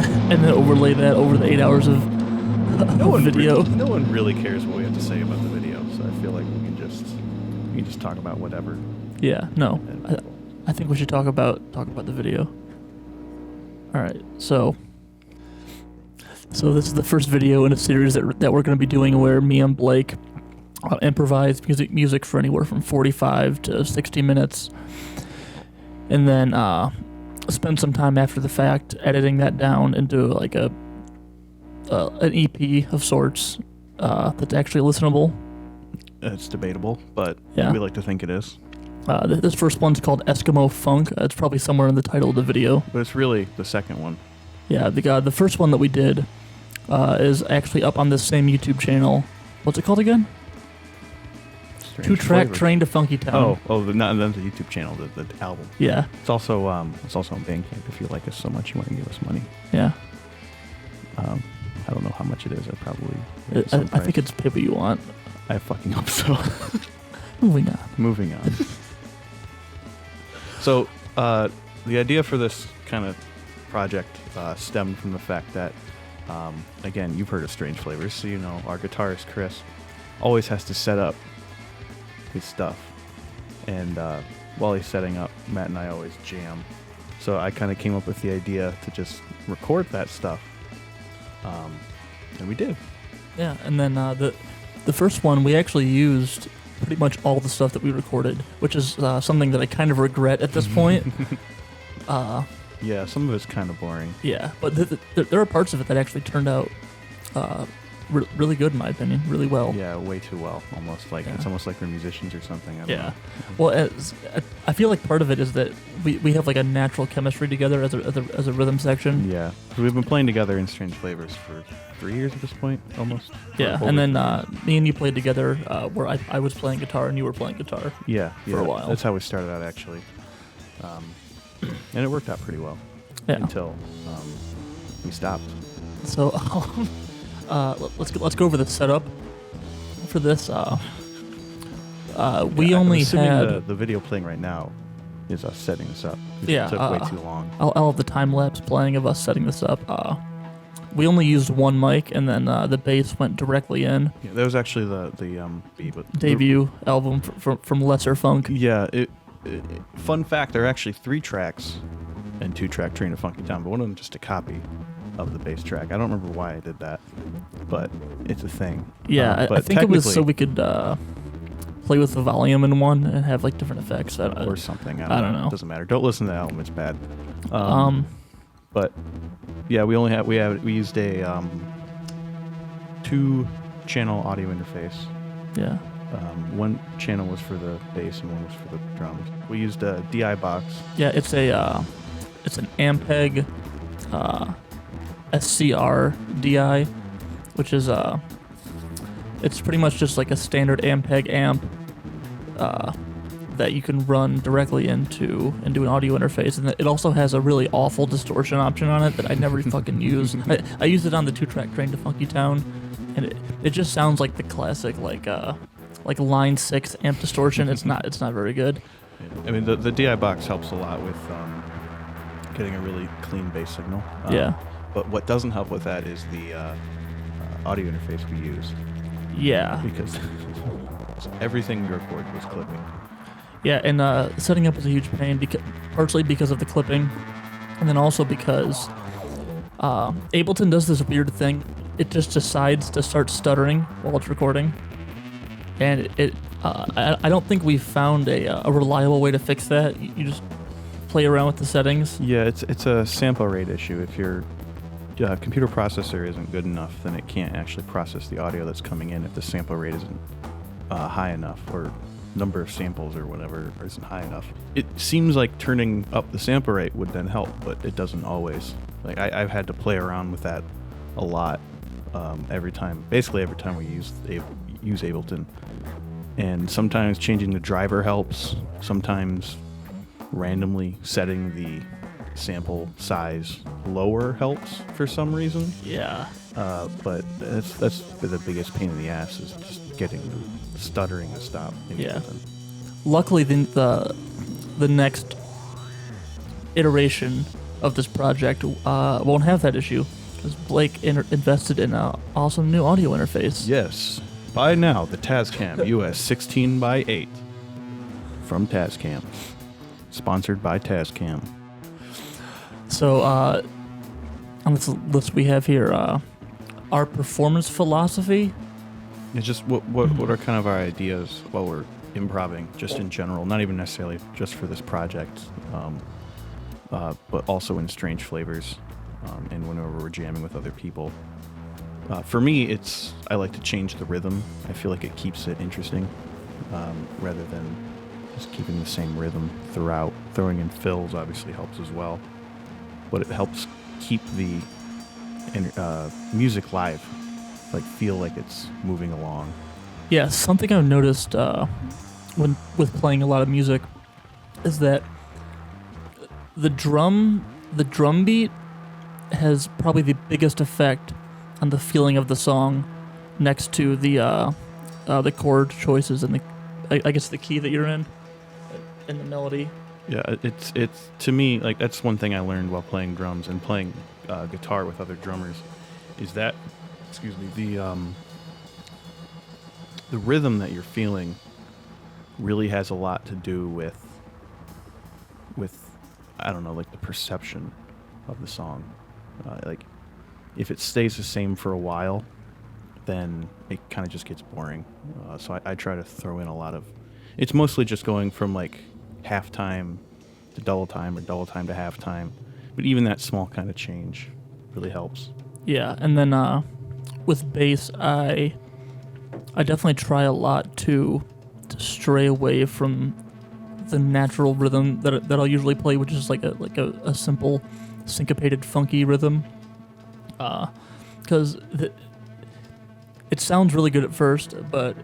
and then overlay that over the 8 hours of video. No one really cares what we have to say about the video, so I feel like we can just talk about whatever. Yeah, no, I think we should talk about the video. All right, so this is the first video in a series that we're going to be doing where me and Blake improvise music for anywhere from 45 to 60 minutes, and then spend some time after the fact editing that down into like an EP of sorts that's actually listenable. It's debatable, but yeah. We like to think it is. This first one's called Eskimo Funk. It's probably somewhere in the title of the video. But it's really the second one. Yeah, the first one that we did is actually up on this same YouTube channel. What's it called again? Two-track Train to Funky Town. Not the YouTube channel, the album. Yeah. It's also on Bandcamp if you like us so much you want to give us money. Yeah. I don't know how much it is. I think it's pay what you want. I fucking hope so. Moving on. So, the idea for this kind of project stemmed from the fact that, again, you've heard of Strange Flavors, so you know our guitarist Chris always has to set up his stuff. And while he's setting up, Matt and I always jam. So I kind of came up with the idea to just record that stuff. And we did. Yeah, and then the first one, we actually used pretty much all the stuff that we recorded, which is something that I kind of regret at this point. Yeah, some of it's kind of boring. Yeah, but there are parts of it that actually turned out really good, in my opinion, really well. Yeah, way too well, almost like it's almost like we're musicians or something. I don't know. Well, I feel like part of it is that we have like a natural chemistry together as a rhythm section. Yeah, we've been playing together in Strange Flavors for 3 years at this point, almost. Yeah, and then me and you played together where I was playing guitar and you were playing guitar. Yeah, for a while. That's how we started out, actually, and it worked out pretty well. Yeah. Until we stopped. So let's go over the setup for this. We only had the video playing right now is us setting this up. Yeah, it took way too long. I'll have the time lapse playing of us setting this up. We only used one mic, and then the bass went directly in. Yeah, that was actually the debut album from Lesser Funk. Yeah. Fun fact: there are actually 3 tracks and 2-track Train to Funky Town, but one of them just a copy of the bass track. I don't remember why I did that, but it's a thing. Yeah, I think it was so we could play with the volume in one and have like different effects or something. I don't know. It doesn't matter. Don't listen to the album; it's bad. But yeah, we used a 2-channel audio interface. Yeah. One channel was for the bass and one was for the drums. We used a DI box. Yeah, it's an Ampeg SCR DI, which is it's pretty much just like a standard Ampeg amp that you can run directly into an audio interface, and it also has a really awful distortion option on it that I never fucking use. I used it on the 2-track Train to Funky Town, and it just sounds like the classic like line 6 amp distortion. It's not very good. I mean, the DI box helps a lot with getting a really clean bass signal. Yeah. But what doesn't help with that is the audio interface we use. Yeah. Because everything we recorded was clipping. Yeah, and setting up was a huge pain, partially because of the clipping, and then also because Ableton does this weird thing. It just decides to start stuttering while it's recording. And I don't think we've found a reliable way to fix that. You just play around with the settings. Yeah, it's a sample rate issue. If your computer processor isn't good enough, then it can't actually process the audio that's coming in if the sample rate isn't high enough, or number of samples or whatever isn't high enough. It seems like turning up the sample rate would then help, but it doesn't always. Like I've had to play around with that a lot every time we use Ableton. And sometimes changing the driver helps. Sometimes randomly setting the sample size lower helps for some reason. Yeah. But that's the biggest pain in the ass, is just getting the stuttering to stop. Yeah. Luckily, the next iteration of this project won't have that issue because Blake invested in an awesome new audio interface. Yes. Buy now the Tascam US 16x8 from Tascam. Sponsored by Tascam. So on this list we have here our performance philosophy. It's just what are kind of our ideas while we're improvising, just in general, not even necessarily just for this project, but also in Strange Flavors and whenever we're jamming with other people. For me, I like to change the rhythm. I feel like it keeps it interesting rather than just keeping the same rhythm throughout. Throwing in fills obviously helps as well, but it helps keep the music live, like feel like it's moving along. Yeah, something I've noticed when with playing a lot of music is that the drum beat has probably the biggest effect on the feeling of the song, next to the chord choices and I guess the key that you're in and the melody. Yeah, it's to me, like, that's one thing I learned while playing drums and playing guitar with other drummers, is that, the rhythm that you're feeling really has a lot to do with I don't know, like the perception of the song. Like, if it stays the same for a while, then it kind of just gets boring. So I try to throw in a lot of. It's mostly just going from like halftime to double time or double time to halftime, but even that small kind of change really helps. Yeah, and then with bass, I definitely try a lot to stray away from the natural rhythm that I'll usually play, which is like a simple syncopated funky rhythm. Because it sounds really good at first, but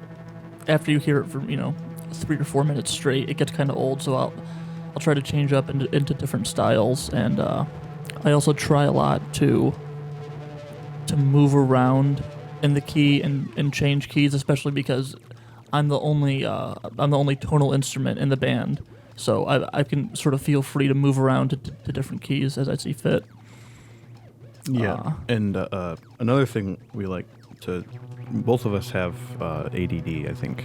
after you hear it for 3 or 4 minutes straight, it gets kind of old. So I'll try to change up into different styles, and I also try a lot to move around in the key and change keys, especially because I'm the only tonal instrument in the band, so I can sort of feel free to move around to different keys as I see fit. Yeah, and another thing we like to, both of us have ADD. I think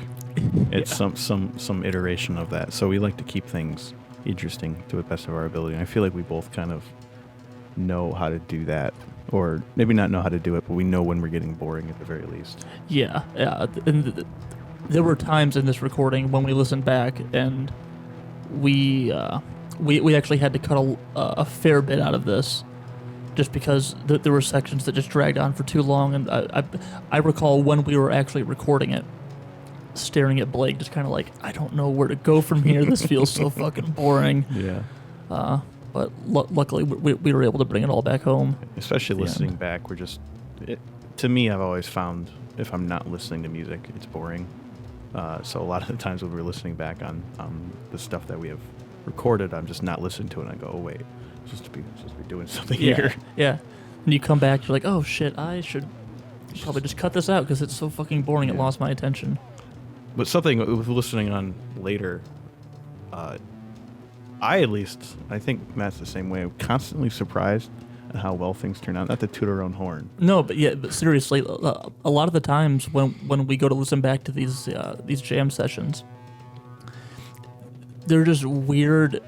it's some iteration of that. So we like to keep things interesting to the best of our ability. And I feel like we both kind of know how to do that, or maybe not know how to do it, but we know when we're getting boring at the very least. Yeah. And there were times in this recording when we listened back and we actually had to cut a fair bit out of this, just because there were sections that just dragged on for too long. And I recall when we were actually recording it, staring at Blake, just kind of like, I don't know where to go from here. This feels so fucking boring. Yeah. But luckily we were able to bring it all back home. Especially listening back, to me, I've always found if I'm not listening to music, it's boring. So a lot of the times when we're listening back on the stuff that we have recorded, I'm just not listening to it, and I go, oh wait, I'm supposed to be doing something here. Yeah. And you come back, you're like, oh shit, I should probably just cut this out because it's so fucking boring. It lost my attention. But something with listening on later, I think Matt's the same way. I'm constantly surprised at how well things turn out. Not to toot our own horn. No, but seriously, a lot of the times when we go to listen back to these jam sessions, they're just weird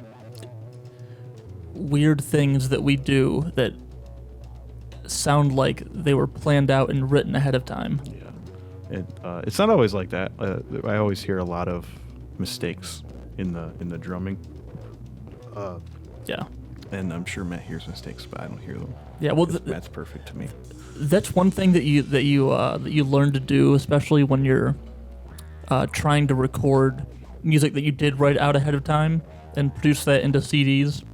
things that we do that sound like they were planned out and written ahead of time. Yeah, it's not always like that. I always hear a lot of mistakes in the drumming. Yeah. And I'm sure Matt hears mistakes, but I don't hear them. Yeah, well, Matt's perfect to me. That's one thing that you learn to do, especially when you're trying to record music that you did write out ahead of time and produce that into CDs,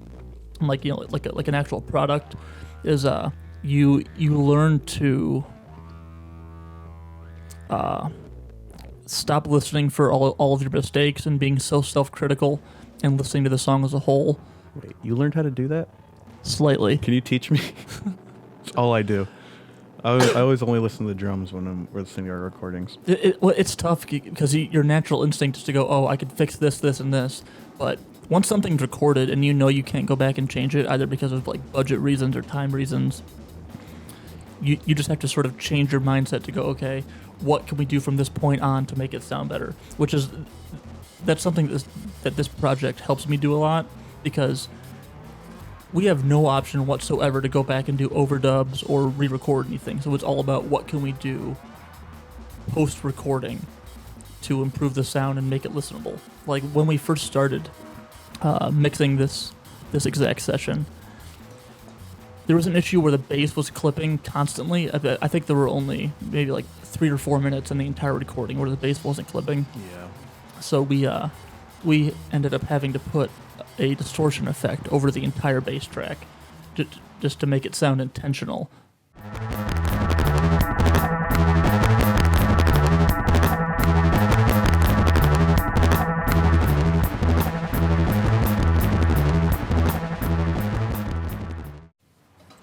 like an actual product. Is you learn to stop listening for all of your mistakes and being so self-critical and listening to the song as a whole. Wait, you learned how to do that? Slightly. Can you teach me? That's all I do. I always only listen to the drums when I'm listening to our recordings. It's tough because your natural instinct is to go, oh, I could fix this, this, and this. But once something's recorded and you know you can't go back and change it either because of like budget reasons or time reasons, you just have to sort of change your mindset to go, okay, what can we do from this point on to make it sound better? That's something that this project helps me do a lot, because we have no option whatsoever to go back and do overdubs or re-record anything. So it's all about what can we do post-recording to improve the sound and make it listenable. Like when we first started mixing this exact session, there was an issue where the bass was clipping constantly. I think there were only maybe like 3 or 4 minutes in the entire recording where the bass wasn't clipping. Yeah. So we ended up having to put a distortion effect over the entire bass track just to make it sound intentional.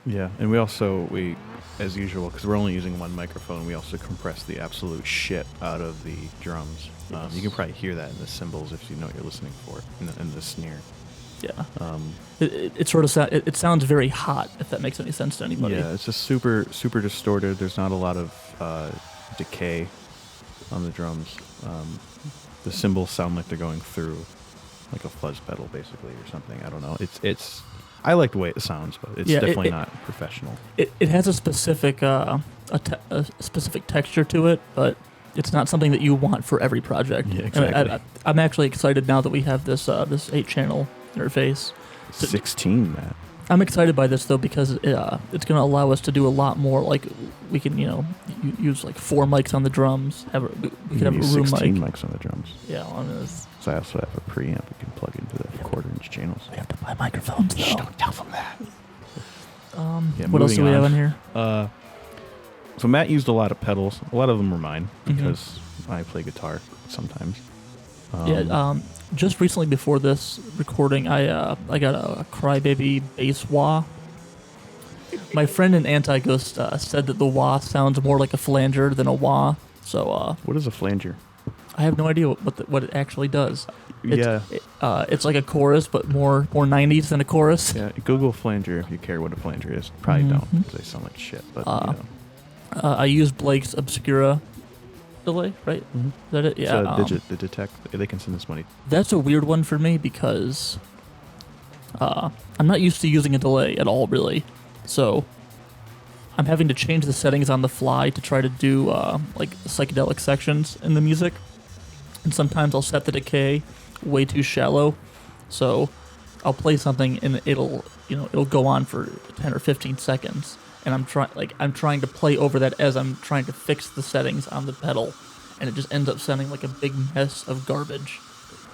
Yeah, and we as usual, because we're only using one microphone, we also compress the absolute shit out of the drums. Yes. You can probably hear that in the cymbals if you know what you're listening for, in the snare. Yeah. It sort of it sounds very hot, if that makes any sense to anybody. Yeah, it's just super distorted. There's not a lot of decay on the drums. The cymbals sound like they're going through like a fuzz pedal, basically, or something. I don't know. It's I like the way it sounds, but it's definitely not professional. It has a specific a specific texture to it, but it's not something that you want for every project. Yeah, exactly. I'm actually excited now that we have this 8-channel interface. 16, Matt. I'm excited by this though, because it's going to allow us to do a lot more. Like we can use like 4 mics on the drums. We can have a room 16 mic. mics on the drums. Yeah, So I also have a preamp we can plug into the 1/4-inch channels. we have to buy microphones. Shh, Though. don't tell them that. What else do we have on here? So Matt used a lot of pedals. A lot of them were mine Mm-hmm. because I play guitar sometimes. Just recently before this recording, I got a Crybaby bass wah. My friend in Anti-Ghost said that the wah sounds more like a flanger than a wah. So What is a flanger? I have no idea what it actually does. It's like a chorus, but more 90s than a chorus. Yeah, Google flanger if you care what a flanger is. Probably don't, because they sound like shit. But I use Blake's Obscura delay, right? Mm-hmm. Is that it? Yeah. So the detect, they can send us money. That's a weird one for me because I'm not used to using a delay at all, really. So I'm having to change the settings on the fly to try to do like psychedelic sections in the music. And sometimes I'll set the decay way too shallow. So I'll play something and it'll go on for 10 or 15 seconds. And I'm trying to play over that as I'm trying to fix the settings on the pedal, and it just ends up sounding like a big mess of garbage.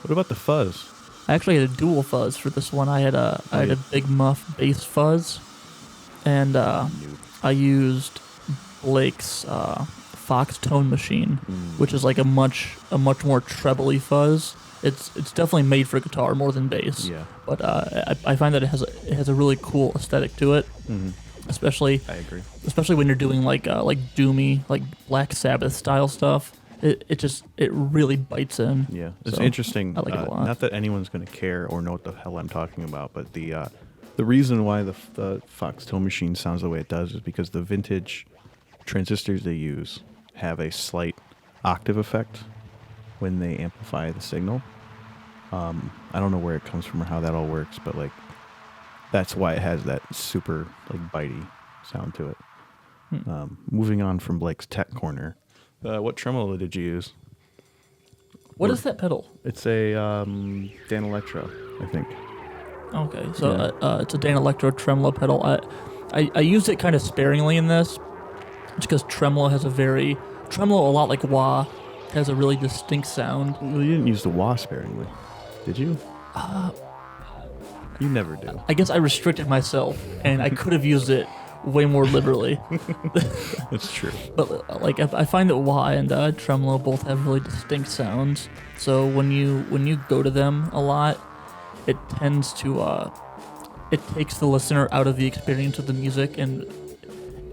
What about the fuzz? I actually had a dual fuzz for this one. I had a Big Muff bass fuzz, and I used Blake's Fox Tone Machine, which is like a much more trebly fuzz. It's definitely made for guitar more than bass. Yeah. But I find that it has a really cool aesthetic to it. Mm-hmm. Especially, I agree. Especially when you're doing like doomy, like Black Sabbath style stuff. It really bites in. Yeah, it's So, interesting. I like it a lot. Not that anyone's going to care or know what the hell I'm talking about, but the reason why the Fox Tone Machine sounds the way it does is because the vintage transistors they use have a slight octave effect when they amplify the signal. I don't know where it comes from or how that all works, but like that's why it has that super like bitey sound to it. Moving on from Blake's Tech Corner, what tremolo did you use? What is that pedal? It's a Dan Electro, I think. Okay, so it's a Dan Electro tremolo pedal. I used it kind of sparingly in this, just because tremolo a lot like wah, has a really distinct sound. Well, you didn't use the wah sparingly, did you? You never do. I guess I restricted myself, and I could have used it way more liberally. That's true. But like I find that wah and tremolo both have really distinct sounds. So when you go to them a lot, it tends to it takes the listener out of the experience of the music, and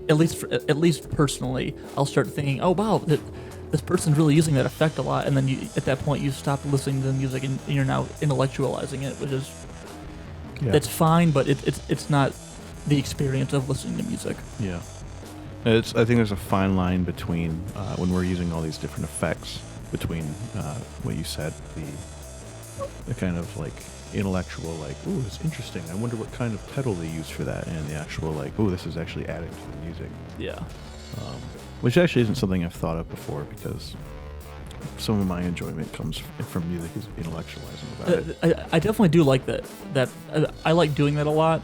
at least personally, I'll start thinking, oh wow, this person's really using that effect a lot, and then at that point you stop listening to the music and you're now intellectualizing it, which is that's fine, but it's not the experience of listening to music. Yeah. I think there's a fine line between when we're using all these different effects between what you said, the kind of like intellectual, like, ooh, it's interesting, I wonder what kind of pedal they use for that, and the actual like, ooh, this is actually adding to the music. Yeah. Which actually isn't something I've thought of before, because some of my enjoyment comes from music is intellectualizing about it. I definitely do like that. I like doing that a lot,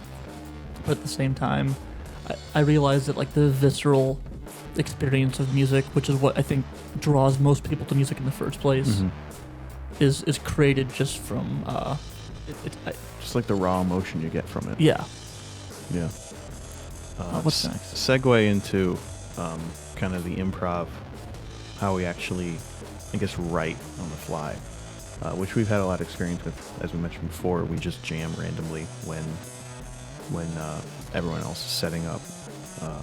but at the same time, I realize that like the visceral experience of music, which is what I think draws most people to music in the first place, is created just from just like the raw emotion you get from it. Yeah. Yeah. What's next? Segue into kind of the improv, how we actually, I guess, write on the fly, which we've had a lot of experience with. As we mentioned before, we just jam randomly when everyone else is setting up,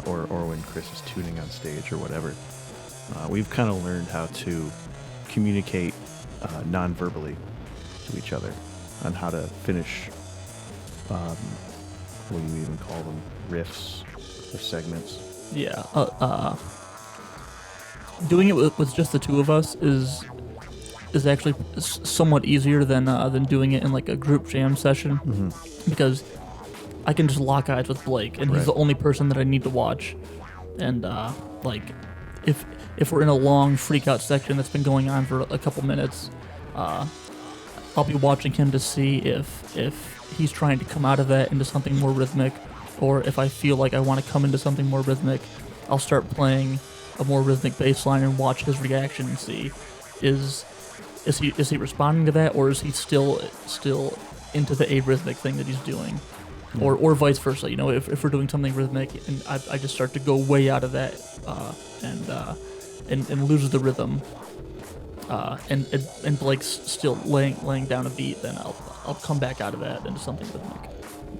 or when Chris is tuning on stage or whatever. We've kind of learned how to communicate non-verbally to each other on how to finish, what do you even call them, riffs or segments. Yeah. Doing it with just the two of us is actually somewhat easier than doing it in like a group jam session, because I can just lock eyes with Blake, and he's the only person that I need to watch. And like, if we're in a long freak out section that's been going on for a couple minutes, I'll be watching him to see if he's trying to come out of that into something more rhythmic, or if I feel like I want to come into something more rhythmic, I'll start playing a more rhythmic bass line and watch his reaction and see is he responding to that, or is he still into the arrhythmic thing that he's doing, or vice versa. You know, if we're doing something rhythmic and I just start to go way out of that and lose the rhythm, and Blake's still laying down a beat, then I'll come back out of that into something rhythmic.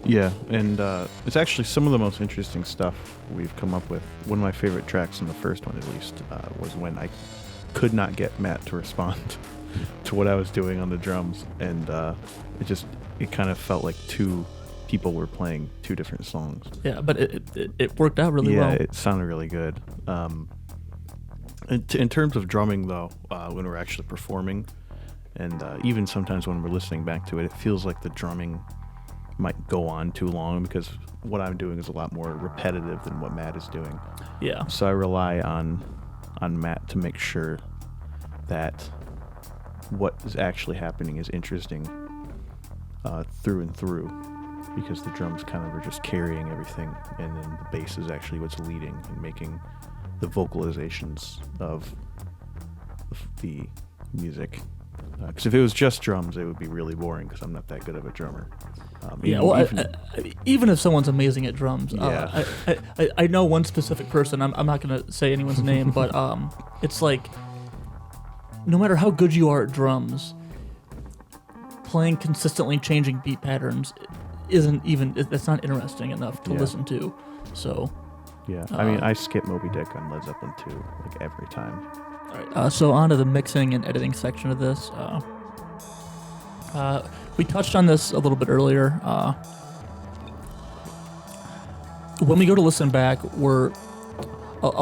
Yeah, and it's actually some of the most interesting stuff we've come up with. One of my favorite tracks in the first one, at least, was when I could not get Matt to respond to what I was doing on the drums, and it kind of felt like two people were playing two different songs. Yeah, but it worked out really well. Yeah, it sounded really good. In terms of drumming, though, when we're actually performing, and even sometimes when we're listening back to it, it feels like the drumming might go on too long, because what I'm doing is a lot more repetitive than what Matt is doing. Yeah. So I rely on Matt to make sure that what is actually happening is interesting through and through, because the drums kind of are just carrying everything, and then the bass is actually what's leading and making the vocalizations of the music. Because if it was just drums, it would be really boring, because I'm not that good of a drummer. Even if someone's amazing at drums, yeah. I know one specific person. I'm not going to say anyone's name, but it's like, no matter how good you are at drums, playing consistently changing beat patterns that's not interesting enough to listen to. So yeah, I mean, I skip Moby Dick on Led Zeppelin 2 like every time. All right, so on to the mixing and editing section of this. We touched on this a little bit earlier. When we go to listen back, a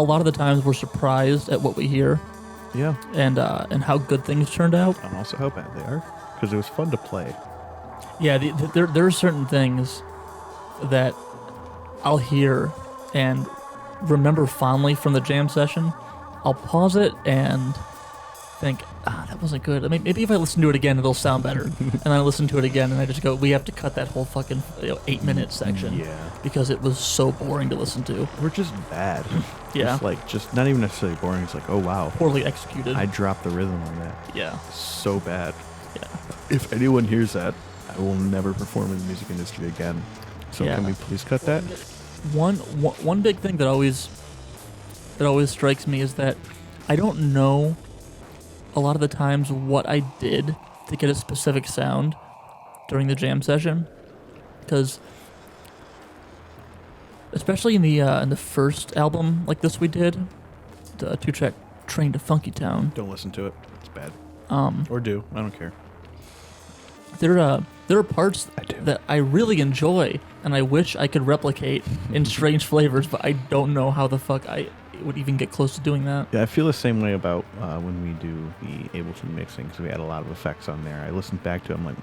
lot of the times we're surprised at what we hear. Yeah. And how good things turned out. And also how bad they are, because it was fun to play. Yeah, there are certain things that I'll hear and remember fondly from the jam session. I'll pause it and think, that wasn't good. I mean, maybe if I listen to it again, it'll sound better. And I listen to it again, and I just go, we have to cut that whole fucking 8-minute section. Yeah. Because it was so boring to listen to. We're just bad. Yeah. Just not even necessarily boring. It's like, oh, wow. Poorly executed. I dropped the rhythm on that. Yeah. So bad. Yeah. If anyone hears that, I will never perform in the music industry again. So can we please cut that? One big thing that always strikes me is that I don't know a lot of the times what I did to get a specific sound during the jam session, because especially in the first album like this we did, the 2-track Train to Funky Town. Don't listen to it. It's bad. Um, Or do. I don't care. there are parts I do. that I really enjoy, and I wish I could replicate in strange flavors, but I don't know how the fuck I would even get close to doing that. Yeah, I feel the same way about when we do the Ableton mixing, because we had a lot of effects on there. I listened back to it, I'm like,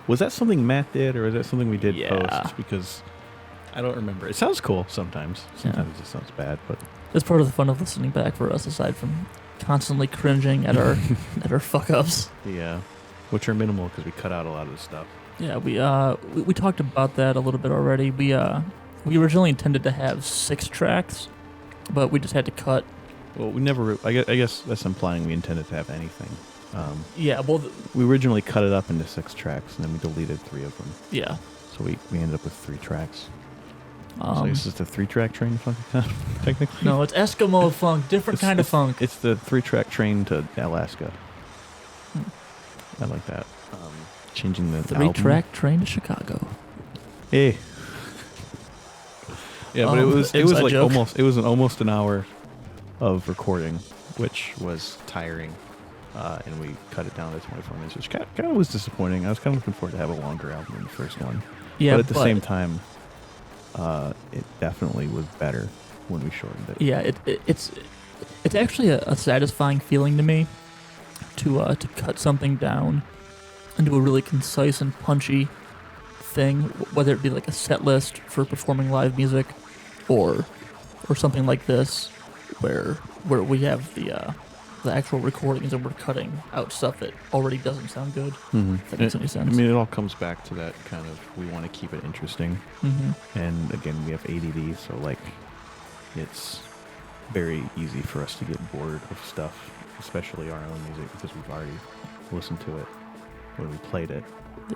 was that something Matt did, or is that something we did post? Because I don't remember. It sounds cool sometimes. Sometimes it sounds bad, but It's part of the fun of listening back for us, aside from constantly cringing at our at our fuck ups. yeah, which are minimal because we cut out a lot of the stuff. Yeah, we talked about that a little bit already. We originally intended to have 6 tracks, but we just had to cut. Well, we never. I guess that's implying we intended to have anything. Yeah, well, We originally cut it up into 6 tracks, and then we deleted 3 of them. yeah. So we ended up with 3 tracks. So Um, this is the 3-track train, technically. no, it's Eskimo Funk, different kind of funk. It's the 3-track train to Alaska. I like that. Changing the 3-track train to Chicago. Hey. Yeah, but it was inside like joke. almost an hour of recording, which was tiring, and we cut it down to 24 minutes, which kind of was disappointing. I was kind of looking forward to have a longer album than the first one. Yeah, but at the same time, it definitely was better when we shortened it. Yeah, it's actually a satisfying feeling to me to cut something down into a really concise and punchy thing, whether it be like a set list for performing live music, or something like this, where we have the actual recordings and we're cutting out stuff that already doesn't sound good. Mm-hmm. If that makes any sense. I mean, it all comes back to that kind of, we want to keep it interesting. Mm-hmm. And again, we have ADD, so like, it's very easy for us to get bored of stuff, especially our own music, because we've already listened to it when we played it,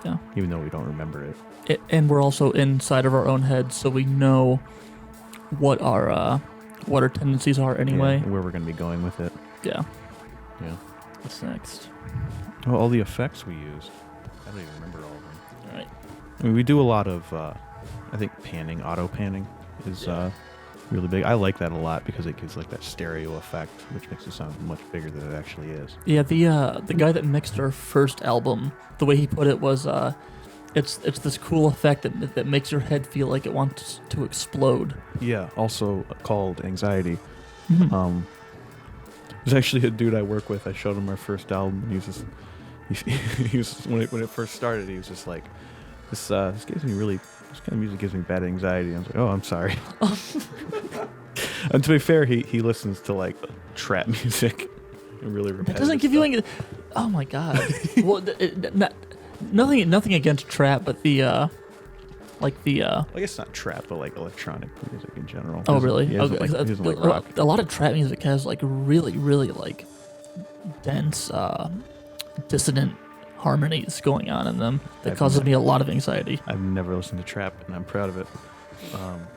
Yeah. even though we don't remember it. And we're also inside of our own heads, so we know what our tendencies are anyway. Yeah, and where we're going to be going with it. Yeah. Yeah. What's next? Oh, all the effects we used. I don't even remember all of them. All right. I mean, we do a lot of, I think panning, auto panning is really big. I like that a lot because it gives like that stereo effect, which makes it sound much bigger than it actually is. Yeah, the guy that mixed our first album, the way he put it was, it's this cool effect that makes your head feel like it wants to explode. Yeah, also called anxiety. Mhm. There's actually a dude I work with. I showed him our first album, and he was when it first started, he was just like, this gives me really, this kind of music gives me bad anxiety. I was like, oh, I'm sorry. And to be fair, he listens to like trap music and really repetitive That doesn't give you stuff. any. Oh my god. Well, nothing against trap, but the. I guess not trap, but like electronic music in general. Oh really? He doesn't, Okay. he doesn't like rock. A lot of trap music has like really like dense, dissonant harmonies going on in them that I've causes ne- me a lot of anxiety. I've never listened to trap, and I'm proud of it.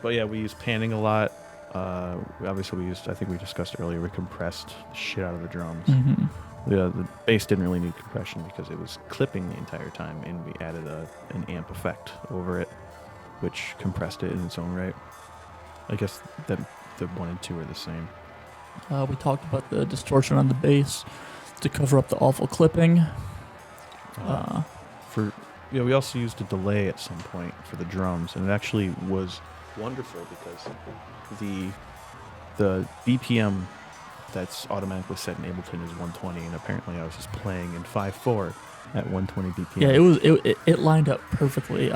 But yeah, we use panning a lot. Obviously, I think we discussed earlier, we compressed the shit out of the drums. Mm-hmm. The bass didn't really need compression because it was clipping the entire time, and we added an amp effect over it, which compressed it in its own right. I guess that the 1 and 2 are the same. We talked about the distortion on the bass to cover up the awful clipping. We also used a delay at some point for the drums, and it actually was wonderful because the BPM that's automatically set in Ableton is 120, and apparently I was just playing in 5/4 at 120 BPM. Yeah, it lined up perfectly.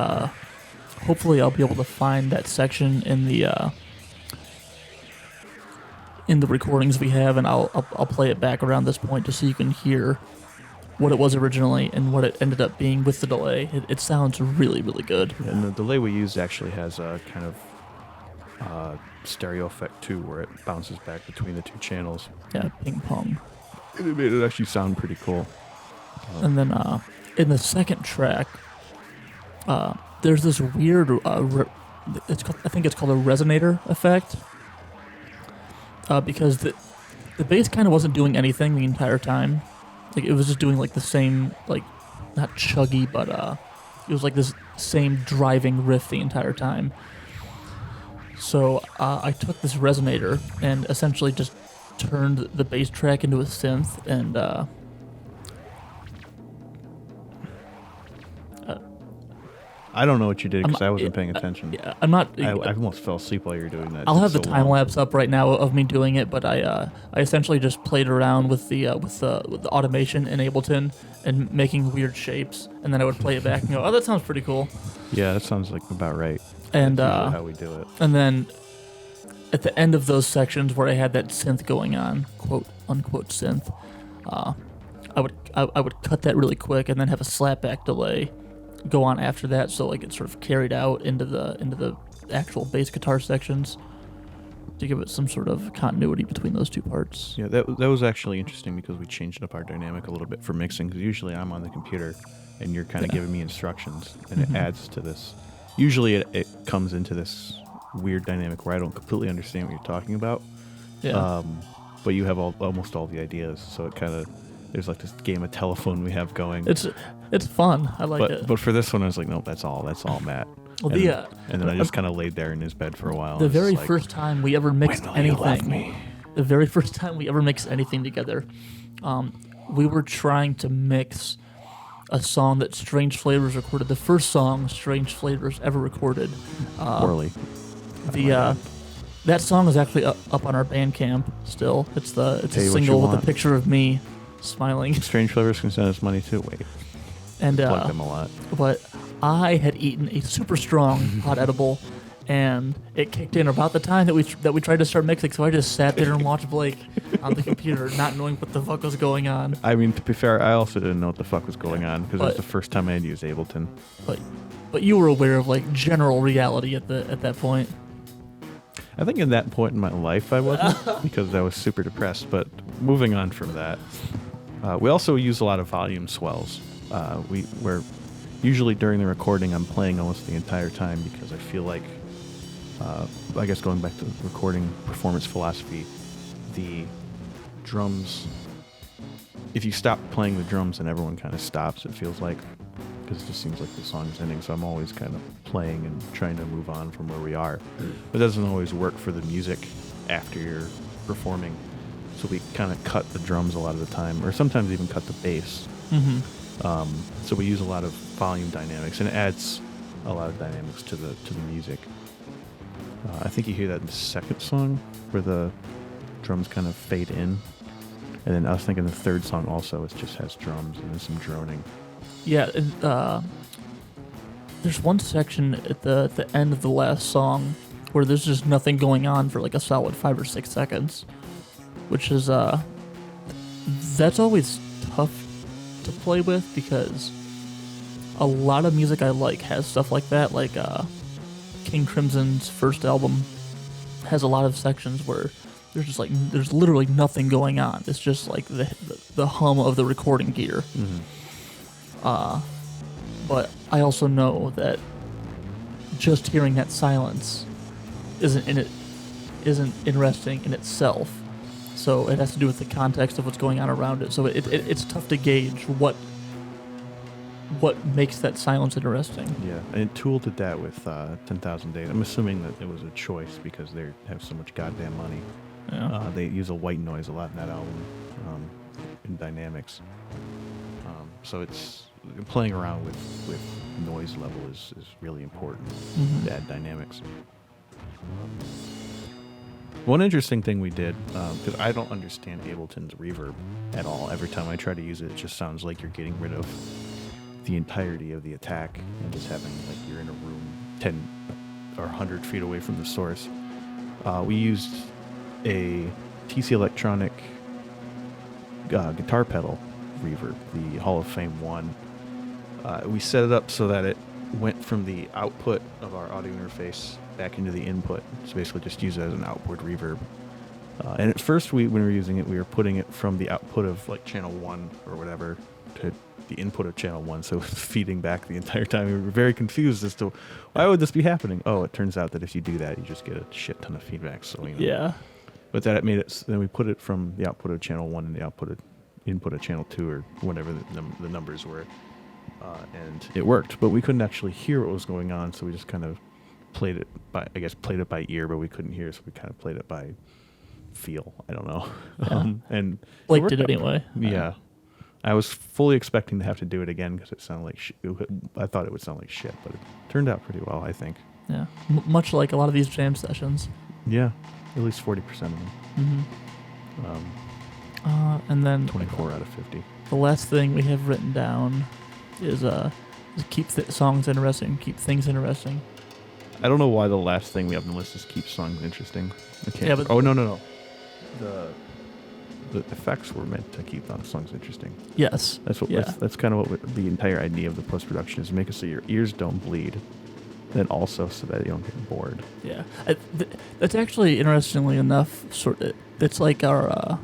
Hopefully, I'll be able to find that section in the recordings we have, and I'll play it back around this point just so you can hear what it was originally and what it ended up being with the delay. It sounds really good. And the delay we used actually has a kind of stereo effect too, where it bounces back between the 2 channels. Yeah, ping pong. It made it actually sound pretty cool. And then in the second track, there's this weird, I think it's called a resonator effect, because the bass kind of wasn't doing anything the entire time. Like, it was just doing like the same, like, not chuggy, but it was like this same driving riff the entire time. So I took this resonator and essentially just turned the bass track into a synth, and I don't know what you did because I wasn't paying attention. yeah, I'm not. I almost fell asleep while you were doing that. I'll It have the took so time long. lapse up right now of me doing it, but I essentially just played around with the automation in Ableton and making weird shapes, and then I would play it back and go, "Oh, that sounds pretty cool." Yeah, that sounds like about right. And That's usually how we do it. and then at the end of those sections where I had that synth going on, quote unquote synth, I would cut that really quick and then have a slapback delay go on after that, so like it sort of carried out into the actual bass guitar sections to give it some sort of continuity between those two parts. Yeah, that was actually interesting because we changed up our dynamic a little bit for mixing. Because usually I'm on the computer, and you're kind of giving me instructions, and it adds to this. Usually it comes into this weird dynamic where I don't completely understand what you're talking about. Yeah. But you have almost all the ideas, so it kind of there's like this game of telephone we have going. It's fun. I like it. But for this one, I was like, nope, that's all Matt. Well, and then I just kind of laid there in his bed for a while. The and was very like, first time we ever mixed "When will you love anything, me?" the very first time we ever mixed anything together, we were trying to mix a song that Strange Flavors recorded. The first song Strange Flavors ever recorded. Poorly. That song is actually up on our Bandcamp still. It's a Pay what single you with a want. picture of me smiling. Strange Flavors can send us money too. Wait, And plug them a lot. but I had eaten a super strong hot edible, and it kicked in about the time that we tried to start mixing. So I just sat there and watched Blake on the computer, not knowing what the fuck was going on. I mean, to be fair, I also didn't know what the fuck was going on because it was But- the first time I had used Ableton. But you were aware of like general reality at that point. I think in that point in my life I wasn't because I was super depressed. But moving on from that, we also use a lot of volume swells. We're usually during the recording I'm playing almost the entire time because I feel like, I guess going back to recording performance philosophy, the drums. If you stop playing the drums, then everyone kind of stops. It feels like. Because it just seems like the song is ending, so I'm always kind of playing and trying to move on from where we are. It doesn't always work for the music after you're performing, so we kind of cut the drums a lot of the time, or sometimes even cut the bass. So we use a lot of volume dynamics, and it adds a lot of dynamics to the music. I think you hear that in the second song, where the drums kind of fade in, and then I was thinking the third song also it just has drums and then some droning. Yeah, there's one section at the end of the last song where there's just nothing going on for like a solid 5 or 6 seconds, which is that's always tough to play with because a lot of music I like has stuff like that. Like King Crimson's first album has a lot of sections where there's literally nothing going on. It's just like the hum of the recording gear. But I also know that just hearing that silence isn't interesting in itself. So it has to do with the context of what's going on around it. So it's tough to gauge what makes that silence interesting. Yeah, and Tool did that with 10,000 Days. I'm assuming that it was a choice because they have so much goddamn money. Yeah. They use a white noise a lot in that album, in dynamics. So it's playing around with noise level is really important to add dynamics. One interesting thing we did, because I don't understand Ableton's reverb at all. Every time I try to use it, it just sounds like you're getting rid of the entirety of the attack and just having like you're in a room 10 or 100 feet away from the source. We used a TC Electronic guitar pedal reverb, the Hall of Fame one. We set it up so that it went from the output of our audio interface back into the input. So basically just use it as an outward reverb. And at first when we were using it, we were putting it from the output of like channel 1 or whatever to the input of channel 1. So it was feeding back the entire time. We were very confused as to why would this be happening? Oh, it turns out that if you do that, you just get a shit ton of feedback. So, Yeah. But that made it, then we put it from the output of channel 1 and the input of channel 2 or whatever the numbers were. And it worked, but we couldn't actually hear what was going on, so we just kind of played it by ear, but we couldn't hear, so we kind of played it by feel. I don't know. Yeah. And Blake did anyway. Yeah. I was fully expecting to have to do it again because it sounded like I thought it would sound like shit, but it turned out pretty well, I think. Yeah. Much like a lot of these jam sessions. Yeah. At least 40% of them. And then 24 out of 50. the last thing we have written down is keep songs interesting, keep things interesting. I don't know why the last thing we have on the list is keep songs interesting. I can't. Yeah, but no. The effects were meant to keep songs interesting. yes, That's what. Yeah. That's kind of what the entire idea of the post production is: make it so your ears don't bleed, then also so that you don't get bored. Yeah, that's actually interestingly enough. It's like our,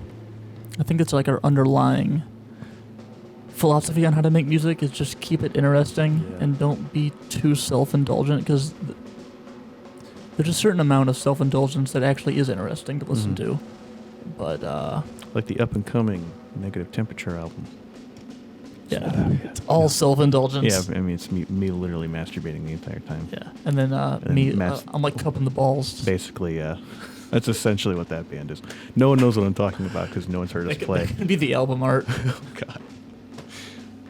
I think it's like our underlying philosophy on how to make music is just keep it interesting and don't be too self-indulgent because there's a certain amount of self-indulgence that actually is interesting to listen to, but like the up and coming Negative Temperature album. it's all self-indulgence. Yeah, I mean it's me literally masturbating the entire time. Yeah, and then I'm like cupping the balls. Basically, yeah. That's essentially what that band is. No one knows what I'm talking about because no one's heard us play. It'd be the album art. Oh, God.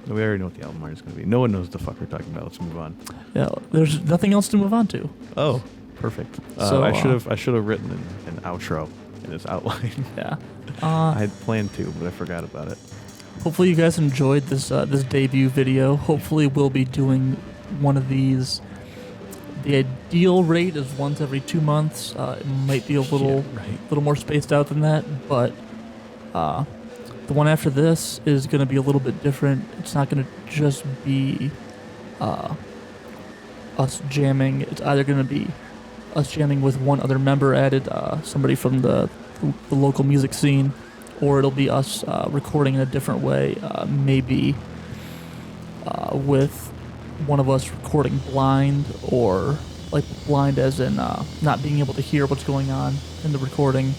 We already know what the album art is going to be. No one knows what the fuck we're talking about. Let's move on. Yeah, there's nothing else to move on to. Oh, perfect. So I should have written an outro in this outline. Yeah. I had planned to, but I forgot about it. Hopefully you guys enjoyed this debut video. Hopefully we'll be doing one of these. The ideal rate is once every 2 months. It might be a little more spaced out than that, but the one after this is going to be a little bit different. It's not going to just be us jamming. It's either going to be us jamming with one other member added, somebody from the local music scene, or it'll be us recording in a different way, maybe with one of us recording blind, or like blind as in not being able to hear what's going on in the recording.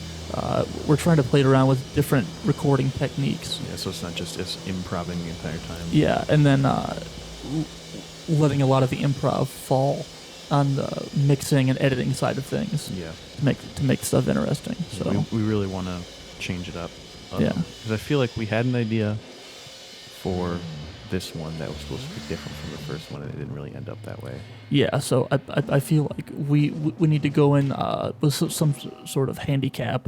We're trying to play around with different recording techniques. Yeah, so it's not just us improvising the entire time. Yeah, and then letting a lot of the improv fall on the mixing and editing side of things. Yeah. To make stuff interesting. So we really want to change it up. Yeah. Because I feel like we had an idea for this one that was supposed to be different from the first one, and it didn't really end up that way. Yeah, so I feel like we need to go in with some sort of handicap.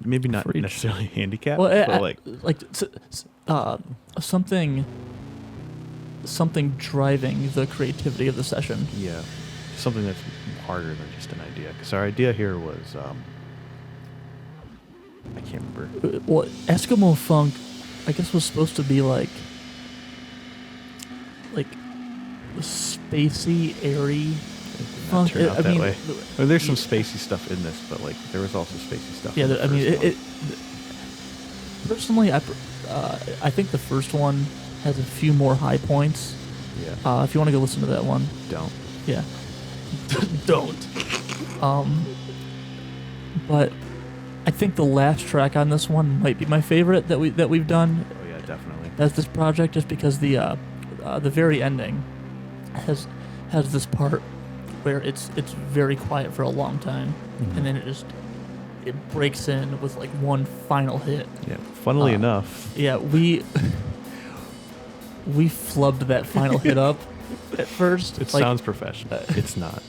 Maybe not necessarily handicap, well, but something driving the creativity of the session. Yeah, something that's harder than just an idea. Because our idea here was, I can't remember. Well, Eskimo Funk, I guess, was supposed to be like spacey, airy funk. Turn out that way. I mean, there's some spacey stuff in this, but like there was also spacey stuff. Yeah, in the I mean, first one. Personally, I think the first one has a few more high points. Yeah. If you want to go listen to that one, Don't. Yeah. Don't. But I think the last track on this one might be my favorite that we've done. Oh yeah, definitely. That's this project, just because the very ending has this part where it's very quiet for a long time, and then it breaks in with like one final hit. Yeah. Funnily enough. Yeah, we flubbed that final hit up at first. It sounds professional. It's not.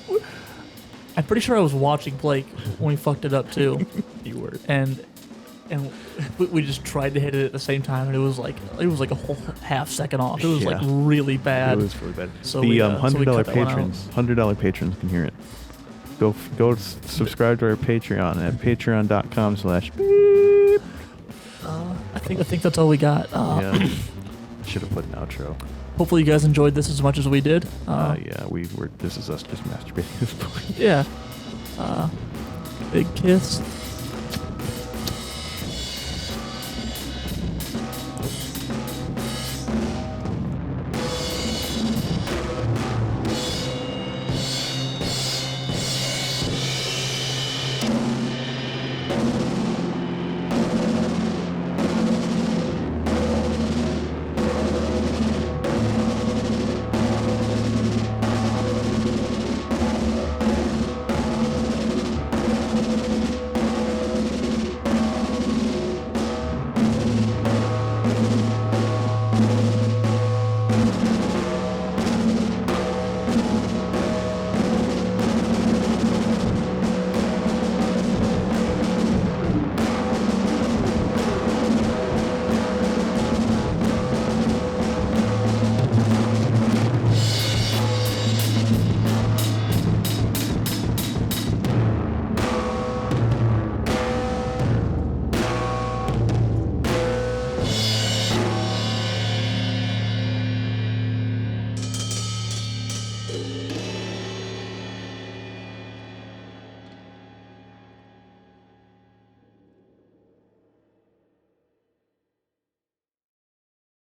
I'm pretty sure I was watching Blake when we fucked it up too. You were. And we just tried to hit it at the same time, and it was like a whole half second off. It was like really bad. It was really bad. So the $100 patrons can hear it. Go subscribe to our Patreon at patreon.com/beep. I think that's all we got. Yeah. Should have put an outro. Hopefully you guys enjoyed this as much as we did. Yeah, this is us just masturbating at this point. Yeah. Big kiss.